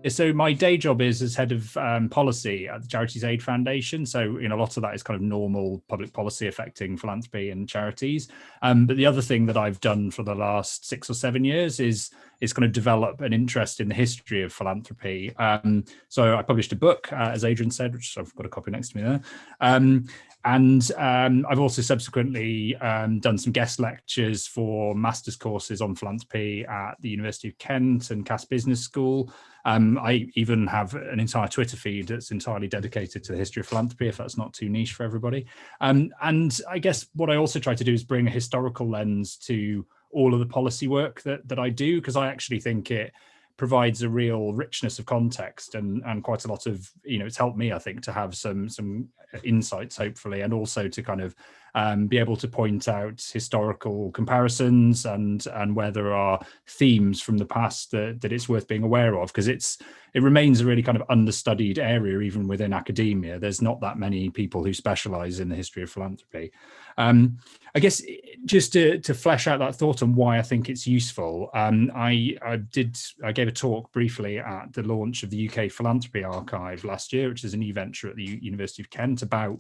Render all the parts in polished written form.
So my day job is as head of policy at the Charities Aid Foundation. So, a lot of that is kind of normal public policy affecting philanthropy and charities. But the other thing that I've done for the last 6 or 7 years is kind of develop an interest in the history of philanthropy. So I published a book, as Adrian said, which I've got a copy next to me there. And I've also subsequently done some guest lectures for master's courses on philanthropy at the University of Kent and Cass Business School. I even have an entire Twitter feed that's entirely dedicated to the history of philanthropy, if that's not too niche for everybody. And I guess what I also try to do is bring a historical lens to all of the policy work that I do, because I actually think it provides a real richness of context and quite a lot of, it's helped me, I think, to have some insights, hopefully, and also to kind of be able to point out historical comparisons and where there are themes from the past that it's worth being aware of, because it remains a really kind of understudied area even within academia. There's not that many people who specialize in the history of philanthropy. I guess just to flesh out that thought on why I think it's useful, I gave a talk briefly at the launch of the UK Philanthropy Archive last year, which is a new venture at the University of Kent, about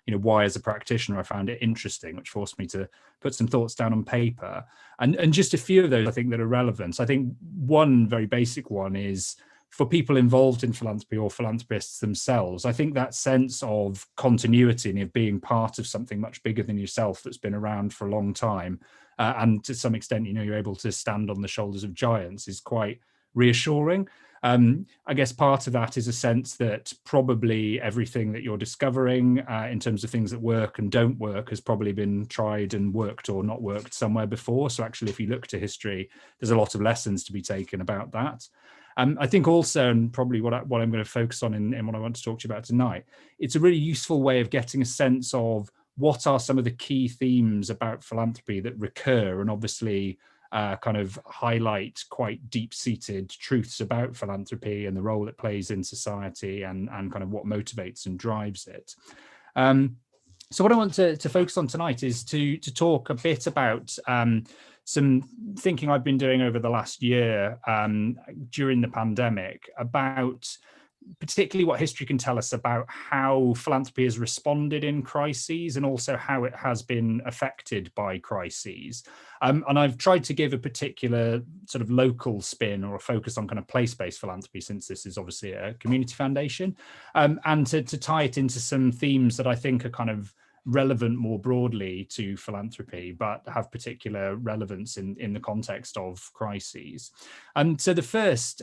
why as a practitioner I found it interesting, which forced me to put some thoughts down on paper. And just a few of those I think that are relevant. I think one very basic one is, for people involved in philanthropy or philanthropists themselves, I think that sense of continuity and of being part of something much bigger than yourself that's been around for a long time, and to some extent, you're able to stand on the shoulders of giants, is quite reassuring. I guess part of that is a sense that probably everything that you're discovering in terms of things that work and don't work has probably been tried and worked or not worked somewhere before. So actually, if you look to history, there's a lot of lessons to be taken about that. I think also, and probably what I'm going to focus on in what I want to talk to you about tonight, it's a really useful way of getting a sense of what are some of the key themes about philanthropy that recur, and obviously kind of highlight quite deep-seated truths about philanthropy and the role it plays in society and kind of what motivates and drives it. So what I want to focus on tonight is to talk a bit about some thinking I've been doing over the last year during the pandemic about particularly what history can tell us about how philanthropy has responded in crises and also how it has been affected by crises. And I've tried to give a particular sort of local spin or a focus on kind of place-based philanthropy, since this is obviously a community foundation, and to tie it into some themes that I think are kind of relevant more broadly to philanthropy, but have particular relevance in the context of crises. So the first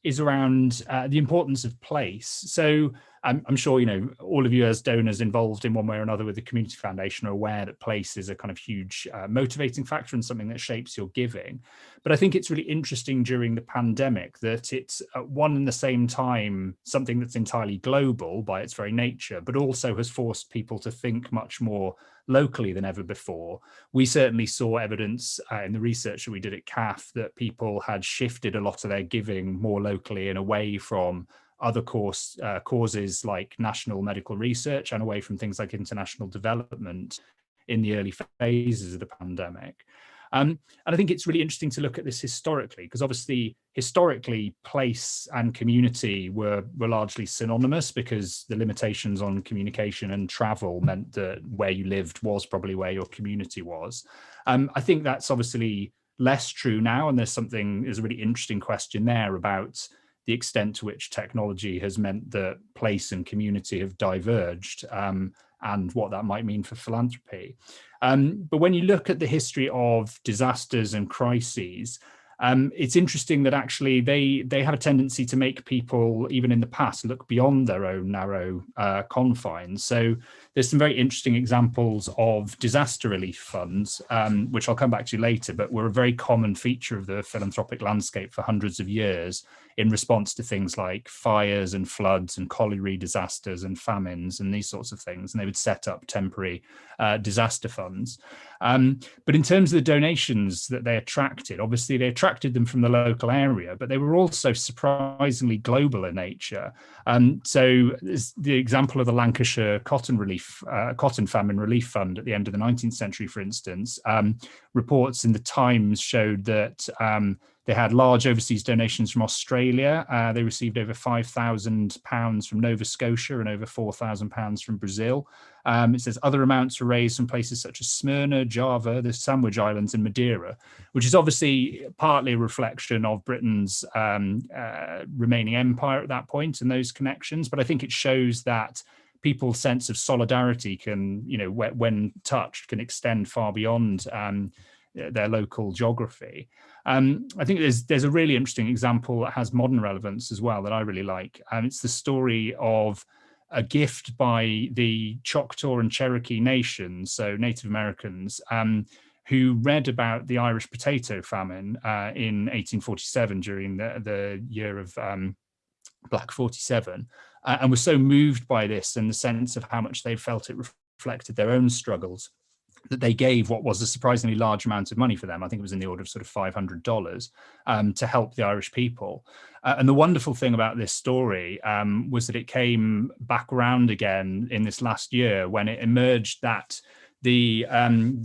is around the importance of place. So I'm sure, all of you as donors involved in one way or another with the Community Foundation are aware that place is a kind of huge motivating factor and something that shapes your giving. But I think it's really interesting during the pandemic that it's at one and the same time something that's entirely global by its very nature, but also has forced people to think much more locally than ever before. We certainly saw evidence in the research that we did at CAF that people had shifted a lot of their giving more locally and away from other causes like national medical research and away from things like international development in the early phases of the pandemic. And I think it's really interesting to look at this historically, because obviously historically place and community were largely synonymous, because the limitations on communication and travel meant that where you lived was probably where your community was. I think that's obviously less true now, and there's a really interesting question there about the extent to which technology has meant that place and community have diverged, and what that might mean for philanthropy. But when you look at the history of disasters and crises, it's interesting that actually they have a tendency to make people, even in the past, look beyond their own narrow confines. So there's some very interesting examples of disaster relief funds, which I'll come back to later, but were a very common feature of the philanthropic landscape for hundreds of years in response to things like fires and floods and colliery disasters and famines and these sorts of things. And they would set up temporary disaster funds. But in terms of the donations that they attracted, obviously they attracted attracted them from the local area, but they were also surprisingly global in nature. So the example of the Lancashire Cotton Famine Relief Fund at the end of the 19th century, for instance, reports in the Times showed that they had large overseas donations from Australia. They received over £5,000 from Nova Scotia and over £4,000 from Brazil. It says other amounts were raised from places such as Smyrna, Java, the Sandwich Islands, and Madeira, which is obviously partly a reflection of Britain's remaining empire at that point and those connections. But I think it shows that people's sense of solidarity can, when touched, can extend far beyond their local geography. I think there's a really interesting example that has modern relevance as well that I really like. It's the story of a gift by the Choctaw and Cherokee nations, so Native Americans, who read about the Irish potato famine in 1847 during the year of Black 47, and were so moved by this and the sense of how much they felt it reflected their own struggles, that they gave what was a surprisingly large amount of money for them. I think it was in the order of sort of $500 to help the Irish people. And the wonderful thing about this story was that it came back around again in this last year when it emerged that the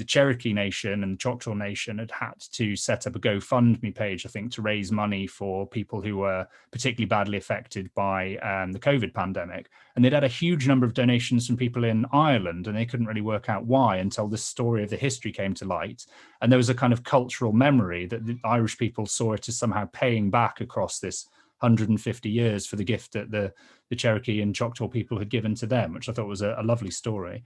Cherokee Nation and the Choctaw Nation had to set up a GoFundMe page, I think, to raise money for people who were particularly badly affected by the COVID pandemic. And they'd had a huge number of donations from people in Ireland, and they couldn't really work out why until this story of the history came to light. And there was a kind of cultural memory that the Irish people saw it as somehow paying back across this 150 years for the gift that the Cherokee and Choctaw people had given to them, which I thought was a lovely story.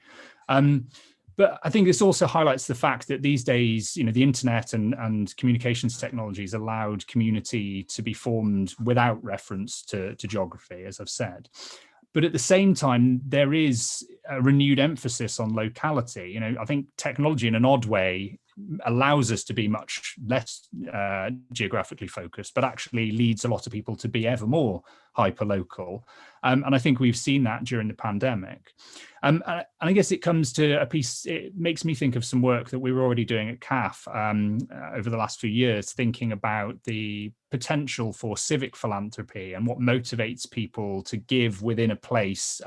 But I think this also highlights the fact that these days, the internet and communications technologies allowed community to be formed without reference to geography, as I've said. But at the same time, there is a renewed emphasis on locality. I think technology in an odd way allows us to be much less geographically focused, but actually leads a lot of people to be ever more hyper-local. And I think we've seen that during the pandemic. And I guess it comes to a piece, it makes me think of some work that we were already doing at CAF over the last few years, thinking about the potential for civic philanthropy and what motivates people to give within a place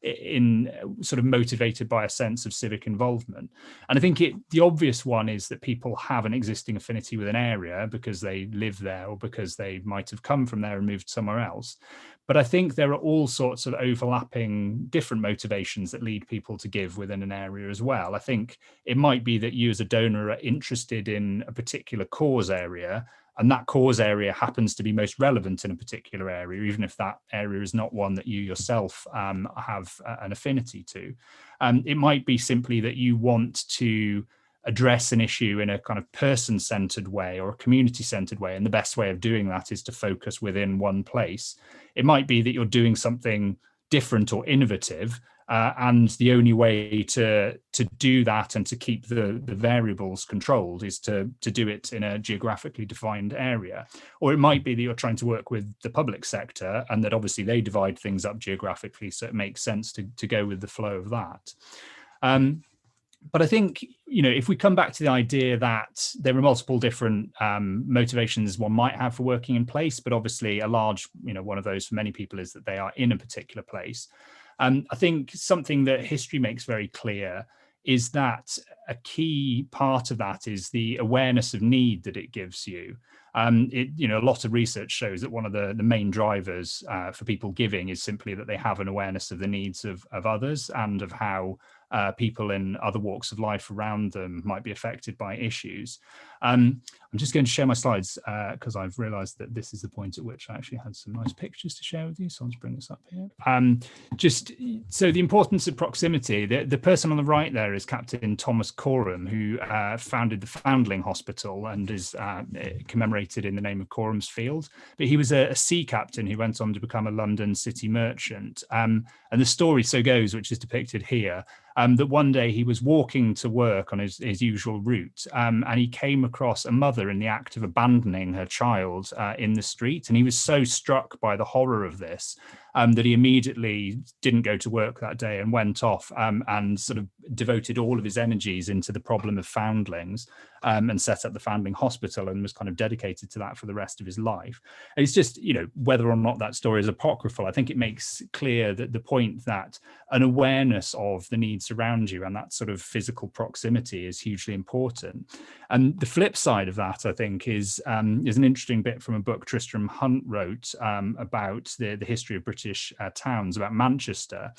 in sort of motivated by a sense of civic involvement. And I think the obvious one is that people have an existing affinity with an area because they live there or because they might have come from there and moved somewhere else. But I think there are all sorts of overlapping different motivations that lead people to give within an area as well. I think it might be that you as a donor are interested in a particular cause area, and that cause area happens to be most relevant in a particular area, even if that area is not one that you yourself have an affinity to. It might be simply that you want to address an issue in a kind of person-centered way or a community-centered way, and the best way of doing that is to focus within one place. It might be that you're doing something different or innovative, and the only way to do that and to keep the variables controlled is to do it in a geographically defined area. Or it might be that you're trying to work with the public sector, and that obviously they divide things up geographically, so it makes sense to go with the flow of that. But I think, if we come back to the idea that there are multiple different motivations one might have for working in place, but obviously a large, one of those for many people is that they are in a particular place. I think something that history makes very clear is that a key part of that is the awareness of need that it gives you. A lot of research shows that one of the main drivers for people giving is simply that they have an awareness of the needs of others and of how people in other walks of life around them might be affected by issues. I'm just going to share my slides because I've realized that this is the point at which I actually had some nice pictures to share with you. So I'll just bring this up here. So the importance of proximity, the person on the right there is Captain Thomas Coram, who founded the Foundling Hospital and is commemorated in the name of Coram's Field. But he was a sea captain who went on to become a London city merchant. And the story so goes, which is depicted here, that one day he was walking to work on his usual route, and he came across a mother in the act of abandoning her child in the street. And he was so struck by the horror of this that he immediately didn't go to work that day and went off and sort of devoted all of his energies into the problem of foundlings, and set up the Foundling Hospital and was kind of dedicated to that for the rest of his life. And it's just, whether or not that story is apocryphal, I think it makes clear that the point that an awareness of the needs around you and that sort of physical proximity is hugely important. And the flip side of that, I think, is an interesting bit from a book Tristram Hunt wrote about the history of British towns, about Manchester.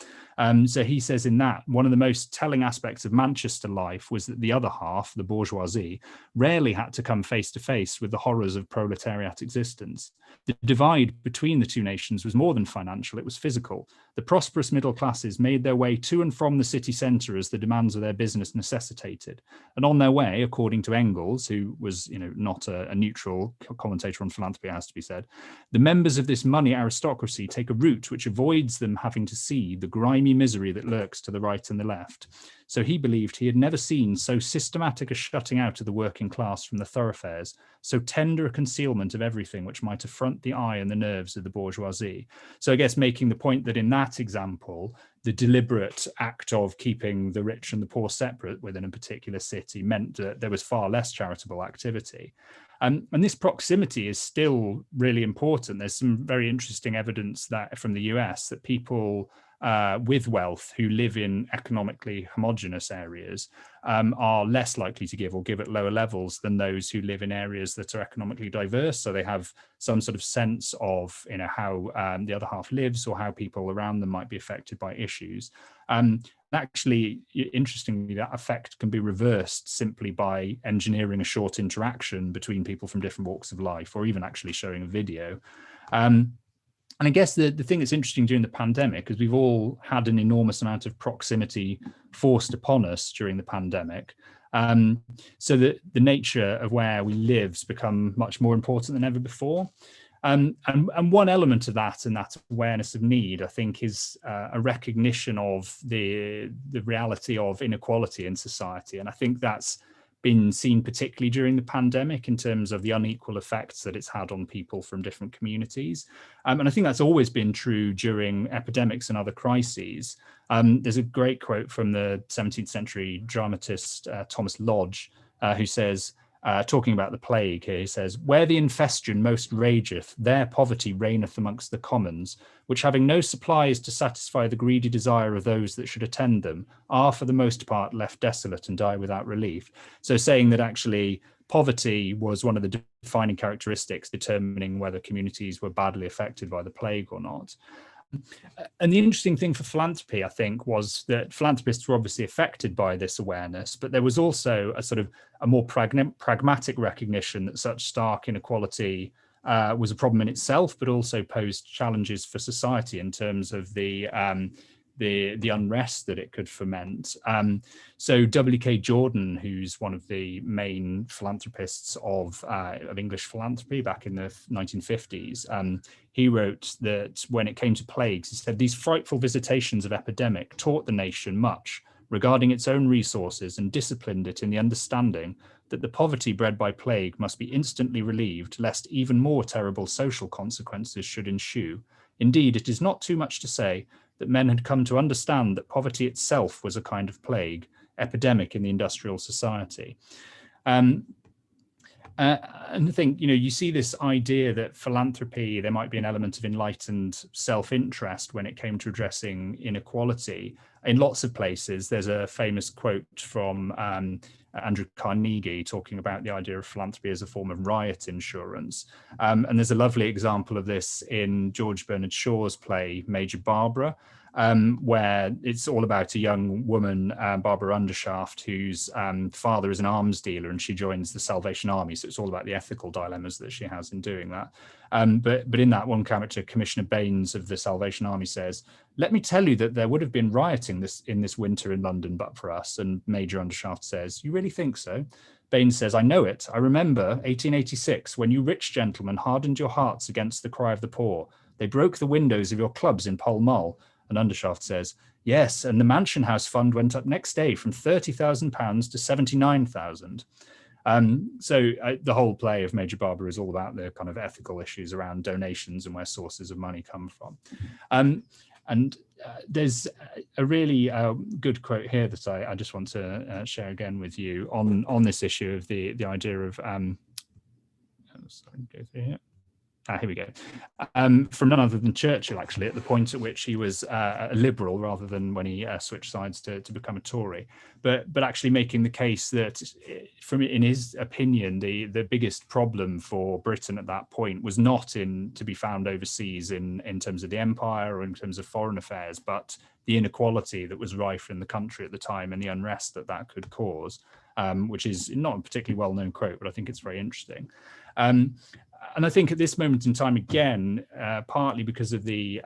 So he says in that, one of the most telling aspects of Manchester life was that the other half, the bourgeoisie, rarely had to come face to face with the horrors of proletariat existence. The divide between the two nations was more than financial, it was physical. The prosperous middle classes made their way to and from the city centre as the demands of their business necessitated. And on their way, according to Engels, who was not a neutral commentator on philanthropy, has to be said, the members of this money aristocracy take a route which avoids them having to see the grimy misery that lurks to the right and the left. So he believed he had never seen so systematic a shutting out of the working class from the thoroughfares, so tender a concealment of everything which might affront the eye and the nerves of the bourgeoisie. So I guess making the point that in that example, the deliberate act of keeping the rich and the poor separate within a particular city meant that there was far less charitable activity. And this proximity is still really important. There's some very interesting evidence that from the US that people with wealth who live in economically homogenous areas are less likely to give or give at lower levels than those who live in areas that are economically diverse. So they have some sort of sense of how the other half lives or how people around them might be affected by issues. Actually, interestingly, that effect can be reversed simply by engineering a short interaction between people from different walks of life, or even actually showing a video. And I guess the thing that's interesting during the pandemic is we've all had an enormous amount of proximity forced upon us during the pandemic. So that the nature of where we live has become much more important than ever before. And one element of that and that awareness of need, I think, is a recognition of the reality of inequality in society. And I think that's been seen particularly during the pandemic in terms of the unequal effects that it's had on people from different communities. And I think that's always been true during epidemics and other crises. There's a great quote from the 17th century dramatist Thomas Lodge, who says, talking about the plague here, he says, "Where the infestion most rageth, there poverty reigneth amongst the commons, which having no supplies to satisfy the greedy desire of those that should attend them, are for the most part left desolate and die without relief." So saying that actually poverty was one of the defining characteristics determining whether communities were badly affected by the plague or not. And the interesting thing for philanthropy, I think, was that philanthropists were obviously affected by this awareness, but there was also a sort of a more pragmatic recognition that such stark inequality was a problem in itself, but also posed challenges for society in terms of the unrest that it could foment. So W.K. Jordan, who's one of the main philanthropists of English philanthropy back in the 1950s, he wrote that when it came to plagues, he said, "These frightful visitations of epidemic taught the nation much regarding its own resources and disciplined it in the understanding that the poverty bred by plague must be instantly relieved, lest even more terrible social consequences should ensue. Indeed, it is not too much to say that men had come to understand that poverty itself was a kind of plague, epidemic in the industrial society." And I think, you see this idea that philanthropy, there might be an element of enlightened self-interest when it came to addressing inequality. In lots of places, there's a famous quote from Andrew Carnegie talking about the idea of philanthropy as a form of riot insurance. And there's a lovely example of this in George Bernard Shaw's play, Major Barbara, where it's all about a young woman, Barbara Undershaft, whose father is an arms dealer, and she joins the Salvation Army. So it's all about the ethical dilemmas that she has in doing that. But in that one character, Commissioner Baines of the Salvation Army says, "Let me tell you that there would have been rioting in this winter in London but for us." And Major Undershaft says, "You really think so?" Baines says, "I know it. I remember 1886, when you rich gentlemen hardened your hearts against the cry of the poor. They broke the windows of your clubs in Pall Mall." And Undershaft says, "Yes, and the Mansion House Fund went up next day from £30,000 to 79,000. The whole play of Major Barber is all about the kind of ethical issues around donations and where sources of money come from. And there's a really good quote here that I just want to share again with you on this issue of the idea of here we go. From none other than Churchill, actually, at the point at which he was a liberal rather than when he switched sides to become a Tory. But actually making the case that, in his opinion, the biggest problem for Britain at that point was not to be found overseas in terms of the empire or in terms of foreign affairs, but the inequality that was rife in the country at the time and the unrest that could cause, which is not a particularly well-known quote, but I think it's very interesting. And I think at this moment in time, again, partly because of the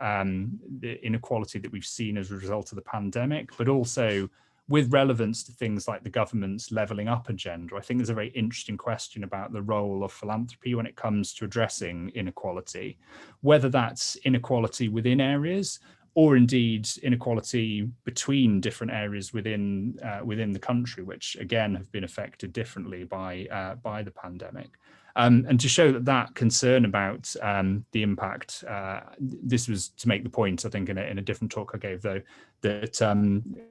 inequality that we've seen as a result of the pandemic, but also with relevance to things like the government's levelling up agenda, I think there's a very interesting question about the role of philanthropy when it comes to addressing inequality, whether that's inequality within areas or indeed inequality between different areas within the country, which again have been affected differently by the pandemic. And to show that concern about the impact, this was to make the point, I think, in a different talk I gave, though, that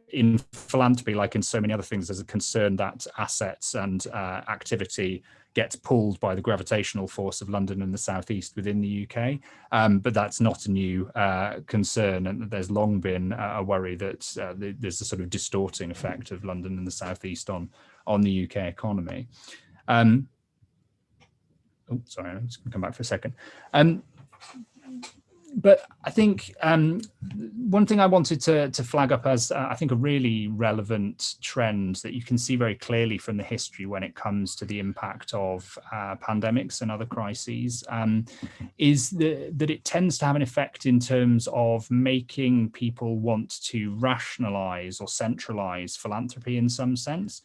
in philanthropy, like in so many other things, there's a concern that assets and activity gets pulled by the gravitational force of London and the southeast within the UK. But that's not a new concern, and there's long been a worry that there's a sort of distorting effect of London and the southeast on the UK economy. Oh, sorry, I'm just going to come back for a second. But I think one thing I wanted to flag up as I think a really relevant trend that you can see very clearly from the history when it comes to the impact of pandemics and other crises is that it tends to have an effect in terms of making people want to rationalize or centralize philanthropy in some sense.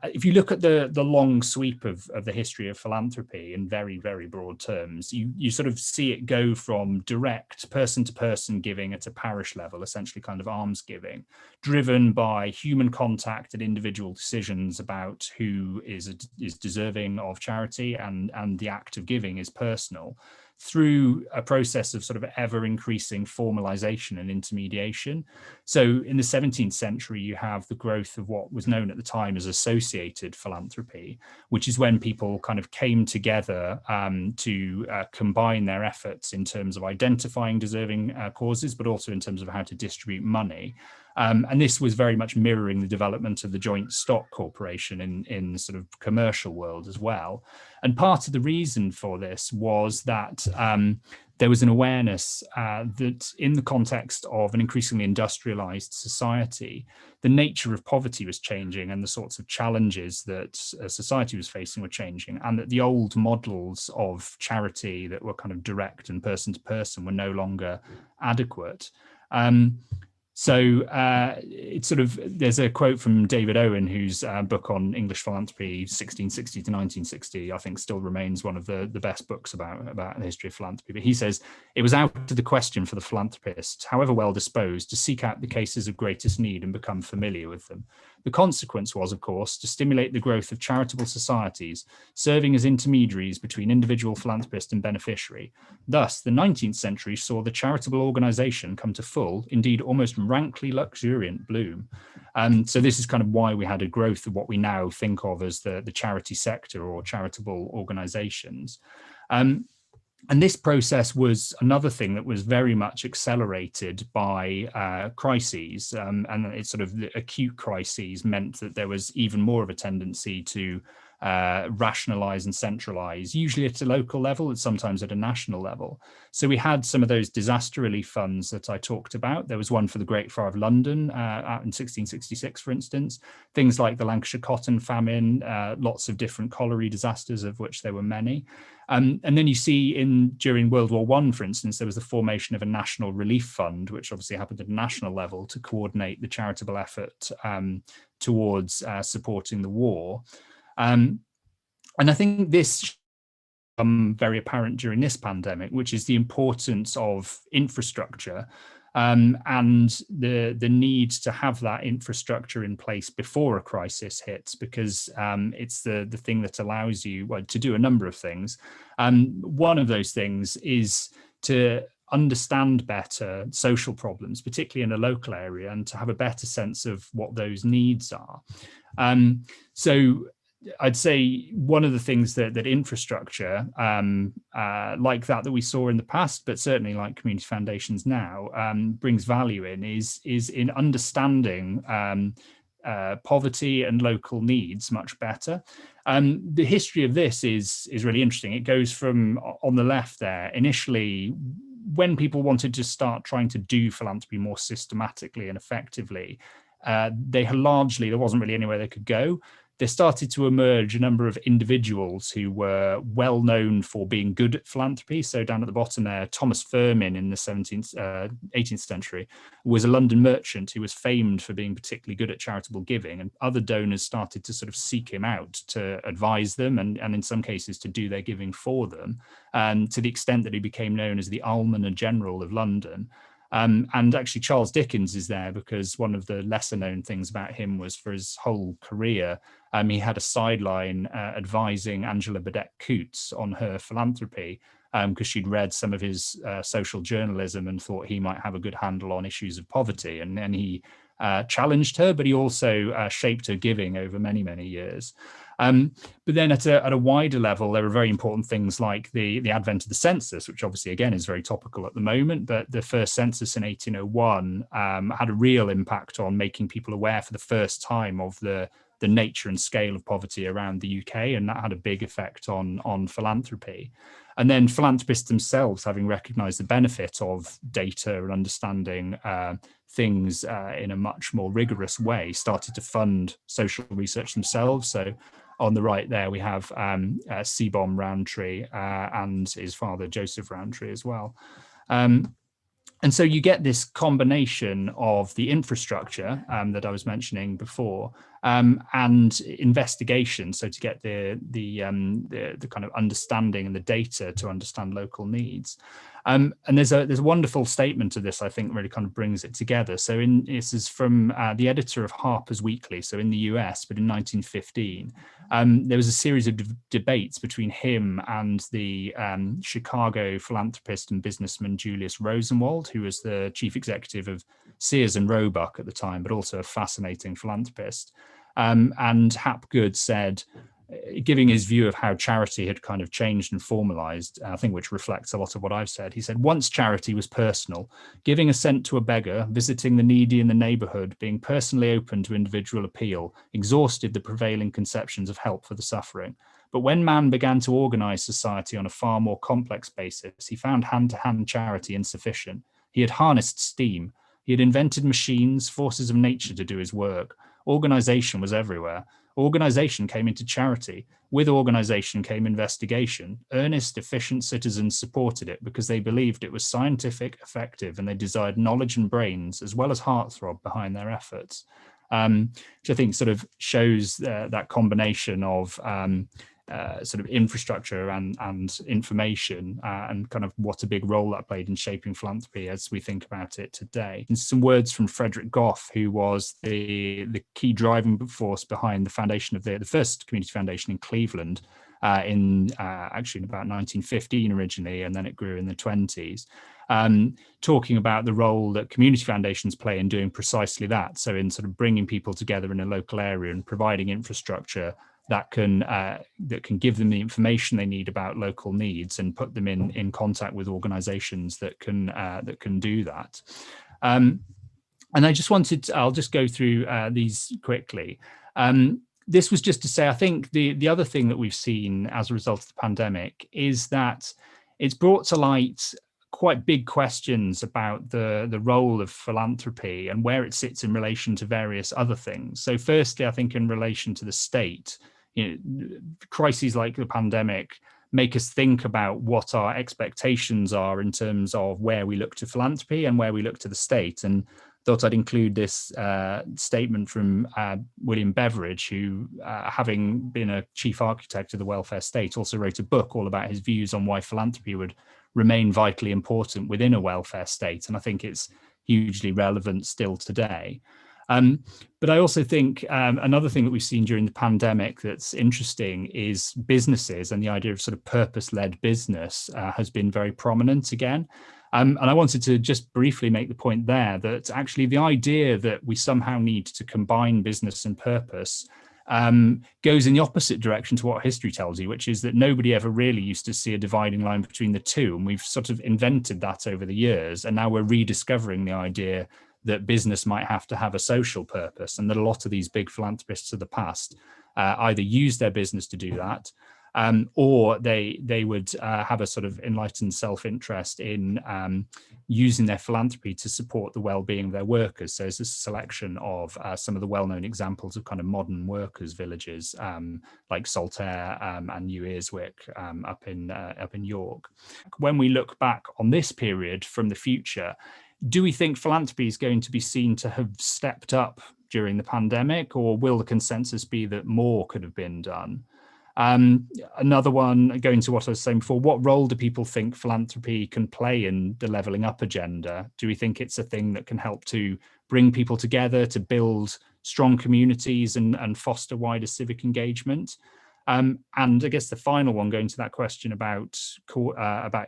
If you look at the long sweep of the history of philanthropy in very, very broad terms, you sort of see it go from direct person-to-person giving at a parish level, essentially kind of alms giving, driven by human contact and individual decisions about who is deserving of charity, and the act of giving is personal, through a process of sort of ever-increasing formalization and intermediation. So in the 17th century, you have the growth of what was known at the time as associated philanthropy, which is when people kind of came together to combine their efforts in terms of identifying deserving causes, but also in terms of how to distribute money. And this was very much mirroring the development of the joint stock corporation in the sort of commercial world as well. And part of the reason for this was that there was an awareness that in the context of an increasingly industrialized society, the nature of poverty was changing and the sorts of challenges that society was facing were changing, and that the old models of charity that were kind of direct and person to person were no longer adequate. So it's sort of, there's a quote from David Owen, whose book on English philanthropy, 1660 to 1960, I think still remains one of the best books about the history of philanthropy. But he says, it was out of the question for the philanthropist, however well disposed, to seek out the cases of greatest need and become familiar with them. The consequence was, of course, to stimulate the growth of charitable societies, serving as intermediaries between individual philanthropist and beneficiary. Thus, the 19th century saw the charitable organization come to full, indeed almost rankly luxuriant bloom. So this is kind of why we had a growth of what we now think of as the charity sector or charitable organizations. And this process was another thing that was very much accelerated by crises, and it's sort of the acute crises meant that there was even more of a tendency to rationalize and centralize, usually at a local level and sometimes at a national level. So we had some of those disaster relief funds that I talked about. There was one for the Great Fire of London out in 1666, for instance, things like the Lancashire cotton famine, lots of different colliery disasters, of which there were many. And then you see during World War I, for instance, there was the formation of a national relief fund, which obviously happened at a national level to coordinate the charitable effort towards supporting the war. And I think this become very apparent during this pandemic, which is the importance of infrastructure and the need to have that infrastructure in place before a crisis hits, because it's the thing that allows you, well, to do a number of things. One of those things is to understand better social problems, particularly in a local area, and to have a better sense of what those needs are. So I'd say one of the things that infrastructure like that we saw in the past, but certainly like community foundations now, brings value in is in understanding poverty and local needs much better. The history of this is really interesting. It goes from, on the left there, initially when people wanted to start trying to do philanthropy more systematically and effectively, there wasn't really anywhere they could go. There started to emerge a number of individuals who were well known for being good at philanthropy. So down at the bottom there, Thomas Firmin in the 18th century was a London merchant who was famed for being particularly good at charitable giving, and other donors started to sort of seek him out to advise them and in some cases to do their giving for them, to the extent that he became known as the Almoner General of London. And actually Charles Dickens is there because one of the lesser known things about him was for his whole career, he had a sideline advising Angela Burdett Coutts on her philanthropy, because she'd read some of his social journalism and thought he might have a good handle on issues of poverty. And then he challenged her, but he also shaped her giving over many, many years. But then at a wider level, there are very important things like the advent of the census, which obviously, again, is very topical at the moment. But the first census in 1801 had a real impact on making people aware for the first time of the nature and scale of poverty around the UK. And that had a big effect on philanthropy. And then philanthropists themselves, having recognized the benefit of data and understanding things in a much more rigorous way, started to fund social research themselves. So on the right there, we have Sebom Rowntree and his father, Joseph Rowntree, as well. And so you get this combination of the infrastructure that I was mentioning before, and investigation. So to get the kind of understanding and the data to understand local needs. And there's a wonderful statement of this, I think, really kind of brings it together. So this is from the editor of Harper's Weekly, so in the US, but in 1915, there was a series of debates between him and the Chicago philanthropist and businessman Julius Rosenwald, who was the chief executive of Sears and Roebuck at the time, but also a fascinating philanthropist. And Hapgood said, giving his view of how charity had kind of changed and formalized, I think which reflects a lot of what I've said. He said, once charity was personal, giving a cent to a beggar, visiting the needy in the neighborhood, being personally open to individual appeal, exhausted the prevailing conceptions of help for the suffering. But when man began to organize society on a far more complex basis, he found hand-to-hand charity insufficient. He had harnessed steam. He had invented machines, forces of nature to do his work. Organization was everywhere. Organization came into charity. With organization came investigation. Earnest, efficient citizens supported it because they believed it was scientific, effective, and they desired knowledge and brains as well as heartthrob behind their efforts. Which I think sort of shows that combination of sort of infrastructure and information and kind of what a big role that played in shaping philanthropy as we think about it today. And some words from Frederick Goff, who was the key driving force behind the foundation of the first community foundation in Cleveland actually in about 1915 originally, and then it grew in the 20s. Talking about the role that community foundations play in doing precisely that. So in sort of bringing people together in a local area and providing infrastructure that can give them the information they need about local needs and put them in contact with organizations that can do that. And I just I'll just go through these quickly. This was just to say, I think the other thing that we've seen as a result of the pandemic is that it's brought to light quite big questions about the role of philanthropy and where it sits in relation to various other things. So firstly, I think in relation to the state, crises like the pandemic make us think about what our expectations are in terms of where we look to philanthropy and where we look to the state. And thought I'd include this statement from William Beveridge, who, having been a chief architect of the welfare state, also wrote a book all about his views on why philanthropy would remain vitally important within a welfare state. And I think it's hugely relevant still today. But I also think another thing that we've seen during the pandemic that's interesting is businesses, and the idea of sort of purpose-led business has been very prominent again. And I wanted to just briefly make the point there that actually the idea that we somehow need to combine business and purpose goes in the opposite direction to what history tells you, which is that nobody ever really used to see a dividing line between the two. And we've sort of invented that over the years. And now we're rediscovering the idea that business might have to have a social purpose, and that a lot of these big philanthropists of the past either use their business to do that, or they would have a sort of enlightened self-interest in using their philanthropy to support the well-being of their workers. So there's a selection of some of the well-known examples of kind of modern workers' villages, like Saltaire and New Earswick up in York. When we look back on this period from the future, do we think philanthropy is going to be seen to have stepped up during the pandemic, or will the consensus be that more could have been done? Another one, going to what I was saying before, what role do people think philanthropy can play in the levelling up agenda? Do we think it's a thing that can help to bring people together, to build strong communities and foster wider civic engagement? And I guess the final one, going to that question about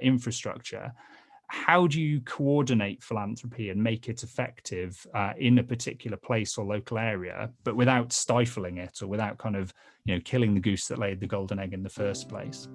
infrastructure, how do you coordinate philanthropy and make it effective in a particular place or local area, but without stifling it or without kind of, killing the goose that laid the golden egg in the first place?